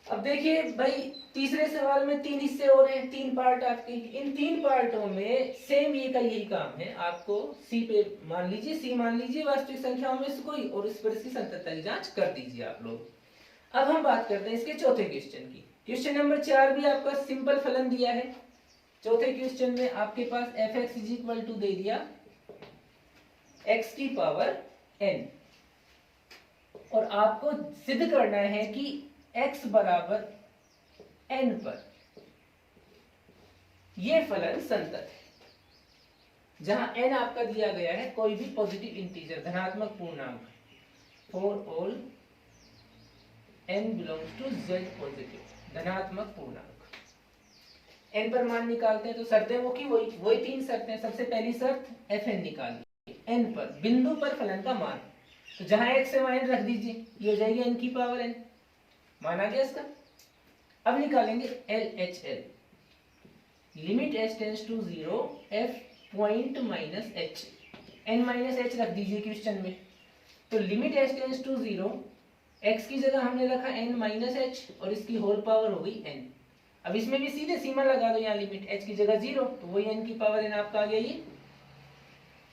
अब देखिए भाई, तीसरे सवाल में 3 हिस्से हो रहे हैं, 3 पार्ट आपके। इन 3 पार्टों में सेम ये का यही काम है, आपको सी पे मान लीजिए, सी मान लीजिए वास्तविक संख्याओं में से कोई, और इस पर इसकी संततता की जांच कर दीजिए आप लोग। अब हम बात करते हैं इसके चौथे क्वेश्चन की। क्वेश्चन नंबर 4 भी आपका सिंपल फलन दिया है। चौथे क्वेश्चन में आपके पास f(x) दे दिया x की पावर n, और आपको सिद्ध करना है कि x बराबर n पर ये फलन संतत है। जहां n आपका दिया गया है कोई भी पॉजिटिव इंटीजर, धनात्मक पूर्णांक, for all n belongs to z positive, धनात्मक पूर्णांक। n पर मान निकालते हैं तो शर्तें वो की वही 3 शर्तें। सबसे पहली शर्त fn निकालिए, n पर बिंदु पर फलन का मान, तो जहां x से मान रख दीजिए, ये हो जाएगी n की पावर n, मान आ गया इसका। अब निकालेंगे LHL, limit s tends to 0 f point minus h, n minus h रख दीजिए क्वेश्चन में, तो limit s tends to 0, x की जगह हमने रखा n माइनस h और इसकी होल पावर हो गई n। अब इसमें भी सीधे सीमा लगा दो, यहाँ लिमिट h की जगह 0, तो वही n की पावर n आपका आ गया ये।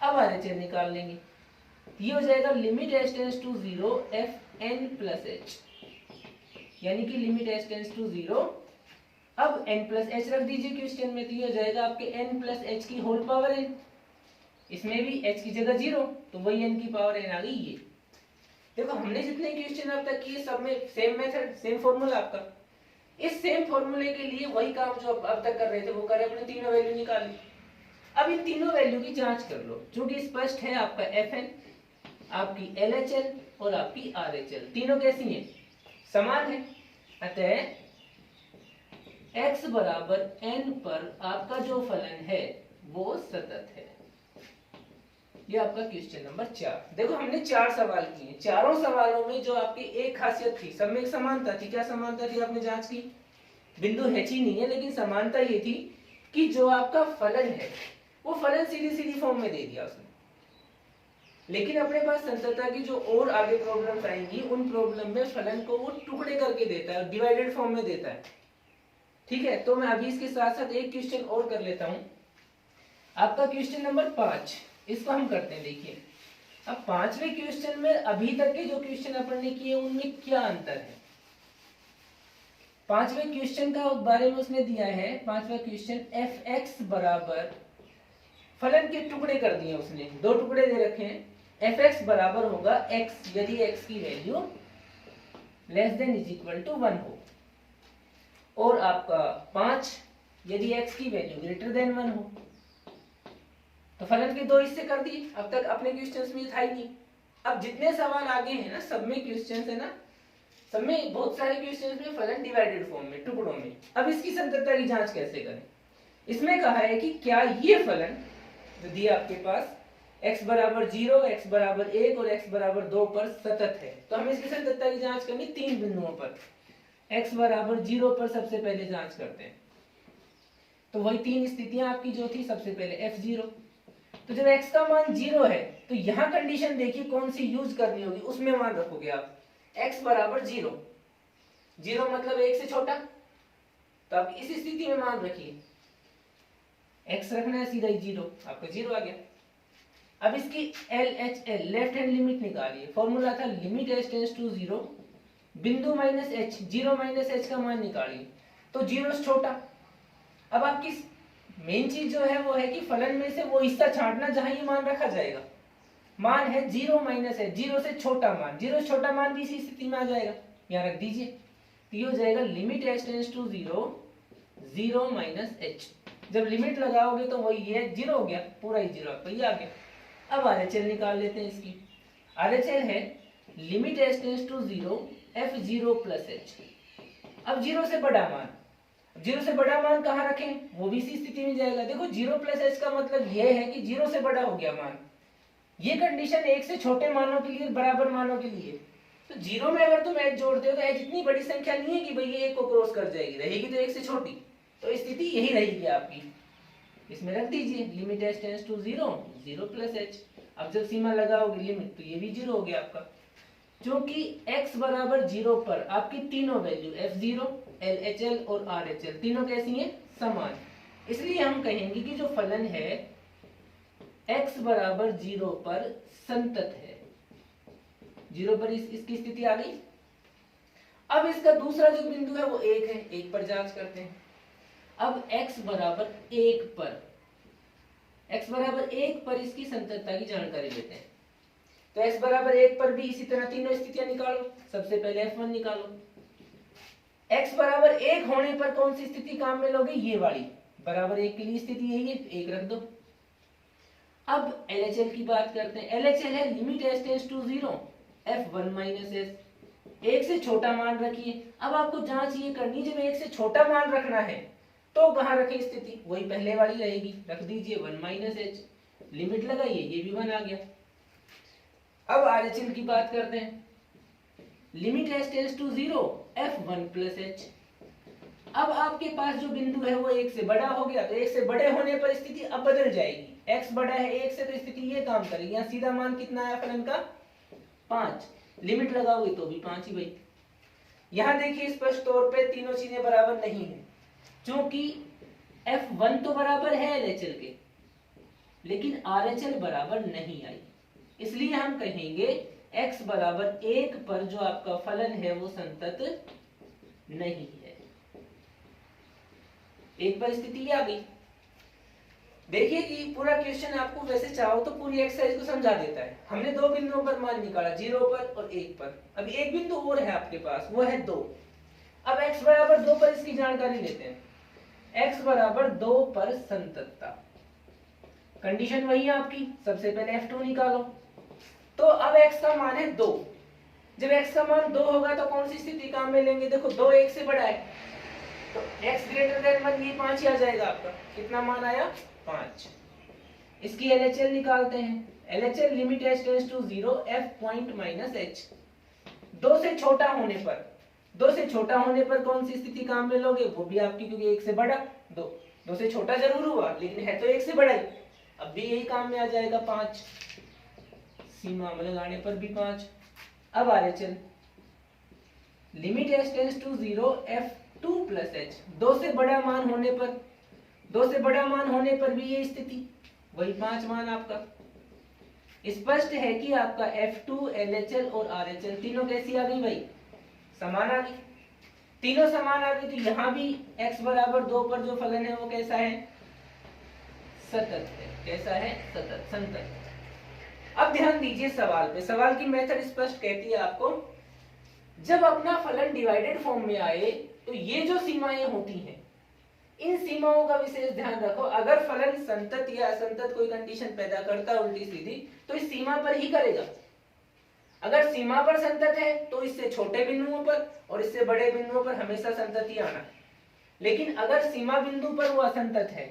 अब RHL निकाल लेंगे, ये हो जाएगा limit s tends to 0 f n plus h, यानी कि लिमिट s टेंड्स टू 0, अब n प्लस h रख दीजिए क्वेश्चन में, तो ये हो जाएगा आपके n प्लस h की होल पावर n, इसमें भी h की जगह 0, तो वही n की पावर n आ गई ये। देखो हमने जितने क्वेश्चन अब तक किए सब में सेम मेथड, सेम फॉर्मूला आपका। इस सेम फॉर्मूले के लिए वही काम जो अब तक कर रहे थे वो करें, अपने तीनों वैल्यू निकाल ली। अब इन तीनों वैल्यू की जांच कर लो, जो कि स्पष्ट है आपका fn, आपकी LHL और आपकी RHL, तीनों कैसी हैं? समान है। अतः x बराबर n पर आपका जो फलन है वो सतत है। ये आपका क्वेश्चन नंबर 4। देखो हमने 4 सवाल किए, चारों सवालों में जो आपकी एक खासियत थी, सब में एक समानता थी। क्या समानता थी आपने जांच की? बिंदु h ही नहीं है, लेकिन समानता ये थी कि जो आपका फलन है वो फलन सीधी सीधी फॉर्म में दे दिया उसने, लेकिन अपने पास संततता की जो और आगे प्रॉब्लम्स आएंगी उन प्रॉब्लम में फलन को वो टुकड़े करके देता है, डिवाइडेड फॉर्म में देता है। ठीक है, तो मैं अभी इसके साथ साथ एक क्वेश्चन और कर लेता हूं, आपका क्वेश्चन नंबर 5, इसको हम करते हैं। देखिए अब 5वें क्वेश्चन में अभी तक के जो क्वेश्चन अपन ने किए उनमें क्या अंतर है। 5वें क्वेश्चन का बारे में उसने दिया है, 5वां क्वेश्चन f(x) बराबर, फलन के टुकड़े कर दिए उसने, 2 टुकड़े दे रखे हैं। f(x) बराबर होगा x यदि x की value less than is equal to 1 हो, और आपका 5 यदि x की वैल्यू ग्रेटर देन 1 हो। तो फलन के 2 हिस्से कर दिए। अब तक अपने क्वेश्चंस में था ही नहीं। अब जितने सवाल आगे हैं ना, सब में क्वेश्चंस है ना, सब में बहुत सारे क्वेश्चंस में फलन डिवाइडेड फॉर्म में, टुकड़ों में। अब इसकी संततता की जांच कैसे करें? इसमें कहा है कि क्या ये फलन जो दिया आपके पास x बराबर 0, x बराबर 1 और x बराबर 2 पर सतत है। तो हमें इसकी संततता की जांच करनी 3 बिंदुओं पर। x बराबर 0 पर सबसे पहले जांच करते हैं, तो वही 3 स्थितियां आपकी जो थी, सबसे पहले f0, तो जब x का मान 0 है तो यहां कंडीशन देखिए कौन सी यूज करनी होगी, उसमें मान रखोगे आप। x बराबर 0, 0 मतलब 1 से छोटा, तो आप इस स्थिति में मान रखिए, x रखना है सीधा ही 0, आपका 0 आ गया। अब इसकी LHL, लेफ्ट हैंड लिमिट निकालिए। फॉर्मूला था लिमिट h टेंड्स टू 0, बिंदु माइनस h, 0 माइनस h का मान निकालिए, तो 0 से छोटा। अब आपकी मेन चीज जो है वो है कि फलन में से वो हिस्सा छांटना जहां ये मान रखा जाएगा। मान है 0 माइनस है, 0 से छोटा मान, 0 से छोटा मान भी इसी स्थिति में आ जाएगा, यहाँ रख दीजिए। तो ये हो जाएगा limit h tends to 0, 0 minus h। जब लिमिट लगाओगे तो वही ये 0 हो गया, पूरा ही 0 आपका ये आ गया। अब RHL निकाल लेते हैं इसकी। RHL है limit h tends to 0, f0 plus h। अब 0 से बड़ा मान, 0 से बड़ा मान कहाँ रखें, वो भी इसी स्थिति में जाएगा। देखो 0 प्लस h का मतलब ये है कि 0 से बड़ा हो गया मान। ये कंडीशन 1 से छोटे मानों के लिए, बराबर मानों के लिए। तो 0 में अगर तुम h जोड़ते हो तो h इतनी बड़ी संख्या नहीं है कि भाई ये 1 को क्रॉस कर जाएगी, रहेगी तो 1 से छोटी, तो स्थिति यही रहेगी आपकी। इसमें रख दीजिए limit h tends to 0, 0 plus h। अब जब सीमा लगाओगे लिमिट, तो ये भी 0 हो गया आपका। क्योंकि x बराबर 0 पर आपकी तीनों वैल्यू F0, LHL और RHL तीनों कैसी हैं? समान। इसलिए हम कहेंगे कि जो फलन है x बराबर 0 पर संतत है। 0 पर इसकी स्थिति आ गई। अब इसका दूसरा जो बिंदु है वो 1 है, 1 पर जांच करते हैं। अब x बराबर 1 पर, x बराबर 1 पर इसकी संततता की जानकारी लेते हैं। तो x बराबर 1 पर भी इसी तरह तीनों स्थितियां निकालो। सबसे पहले F1 निकालो। x बराबर 1 होने पर कौन सी स्थिति काम में लोगे? ये वाली। बराबर 1 के लिए स्थिति यही है, 1 रख दो। अब LHL की बात करते हैं। LHL है limit s tends to 0 F1 minus s। 1 से छोटा मान रखिए। अब आपको जांच ये करनी, जब 1 से छोटा मान रखना है तो कहां रखें स्थिति? वही पहले वाली रहेगी, रख दीजिए 1 माइनस h। लिमिट लगाइए, ये भी 1 आ गया। अब RHL की बात करते हैं। Limit s tends to 0 F1 plus h। अब आपके पास जो बिंदु है वो 1 से बड़ा हो गया, तो 1 से बड़े होने पर स्थिति अब बदल जाएगी। x बड़ा है 1 से तो स्थिति ये काम करेगी। यहाँ सीधा मान कितना आया फलन का? 5। लिमिट लगाओगे तो भी 5 ही भाई। यहाँ देखिए स्पष्ट तौर पे तीनों चीजें बराबर नहीं है, क्योंकि F1 तो बराबर है LHL के, लेकिन RHL बराबर नहीं आई। इसलिए हम कहेंगे x बराबर 1 पर जो आपका फलन है वो संतत नहीं है। 1 पर स्थिति आ गई। देखिए कि पूरा क्वेश्चन आपको वैसे चाहो तो पूरी एक्सरसाइज को समझा देता है। हमने दो बिंदुओं पर मान निकाला, 0 पर और 1 पर। अभी एक बिंदु और है आपके पास, वो है 2। अब x बराबर 2 पर इसकी जानकारी लेते हैं। x बराबर 2 पर संततता, कंडीशन वही है आपकी। सबसे पहले F2 निकालो। तो अब x का मान है 2। जब x का मान 2 होगा तो कौन सी स्थिति काम में लेंगे? देखो 2 1 से बड़ा है, तो x ग्रेटर देन 1, ये 5 ही आ जाएगा आपका। कितना मान आया? 5। इसकी LHL निकालते हैं। LHL limit s tends to 0 F point minus h। 2 से छोटा होने पर, 2 से छोटा होने पर कौन सी स्थिति काम में लोगे? वो भी आपकी, क्योंकि 1 से बड़ा। 2 से छोटा जरूर हुआ, लेकिन है तो 1 से बड़ा ही। अब भी यही काम में आ जाएगा 5। सीमा में लगाने पर भी 5। अब RHL limit s tends to 0 F2 plus h। 2 से बड़ा मान होने पर, 2 से बड़ा मान होने पर भी ये स्थिति, वही 5 मान आपका। स्पष्ट है कि आपका F2, LHL और RHL तीनों कैसी आ गई भाई? समान आ गई। तीनों समान आ गई, तो यहाँ भी x बराबर 2 पर जो फलन है वो कैसा है? सतत है। कैसा है? सतत, संतत। अब ध्यान दीजिए सवाल पे। सवाल की मेथड स्पष्ट कहती है आपको, जब अपना फलन डिवाइडेड फॉर्म में आए तो ये जो सीमाएं होती हैं, इन सीमाओं का विशेष ध्यान रखो। अगर फलन संतत या असंतत कोई कंडीशन पैदा करता है उल्टी सीधी, तो इस सीमा पर ही करेगा। अगर सीमा पर संतत है तो इससे छोटे बिंदुओं पर और इससे बड़े बिंदुओं पर हमेशा संतत ही आना। लेकिन अगर सीमा बिंदु पर वो असंतत है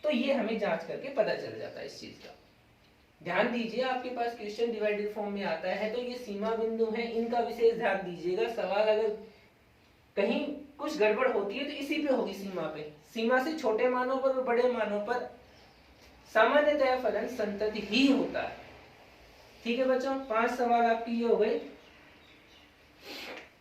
तो ये हमें जांच करके पता चल जाता है इस चीज का। ध्यान दीजिए, आपके पास क्वेश्चन डिवाइडेड फॉर्म में आता है तो ये सीमा बिंदु है, इनका विशेष ध्यान दीजिएगा। सवाल अगर कहीं कुछ गड़बड़ होती है तो इसी पे होगी, सीमा पे। सीमा से छोटे मानों पर और बड़े मानों पर सामान्यतः फलन संतत ही होता है। ठीक है बच्चों, 5 सवाल आपकी ये हो गए।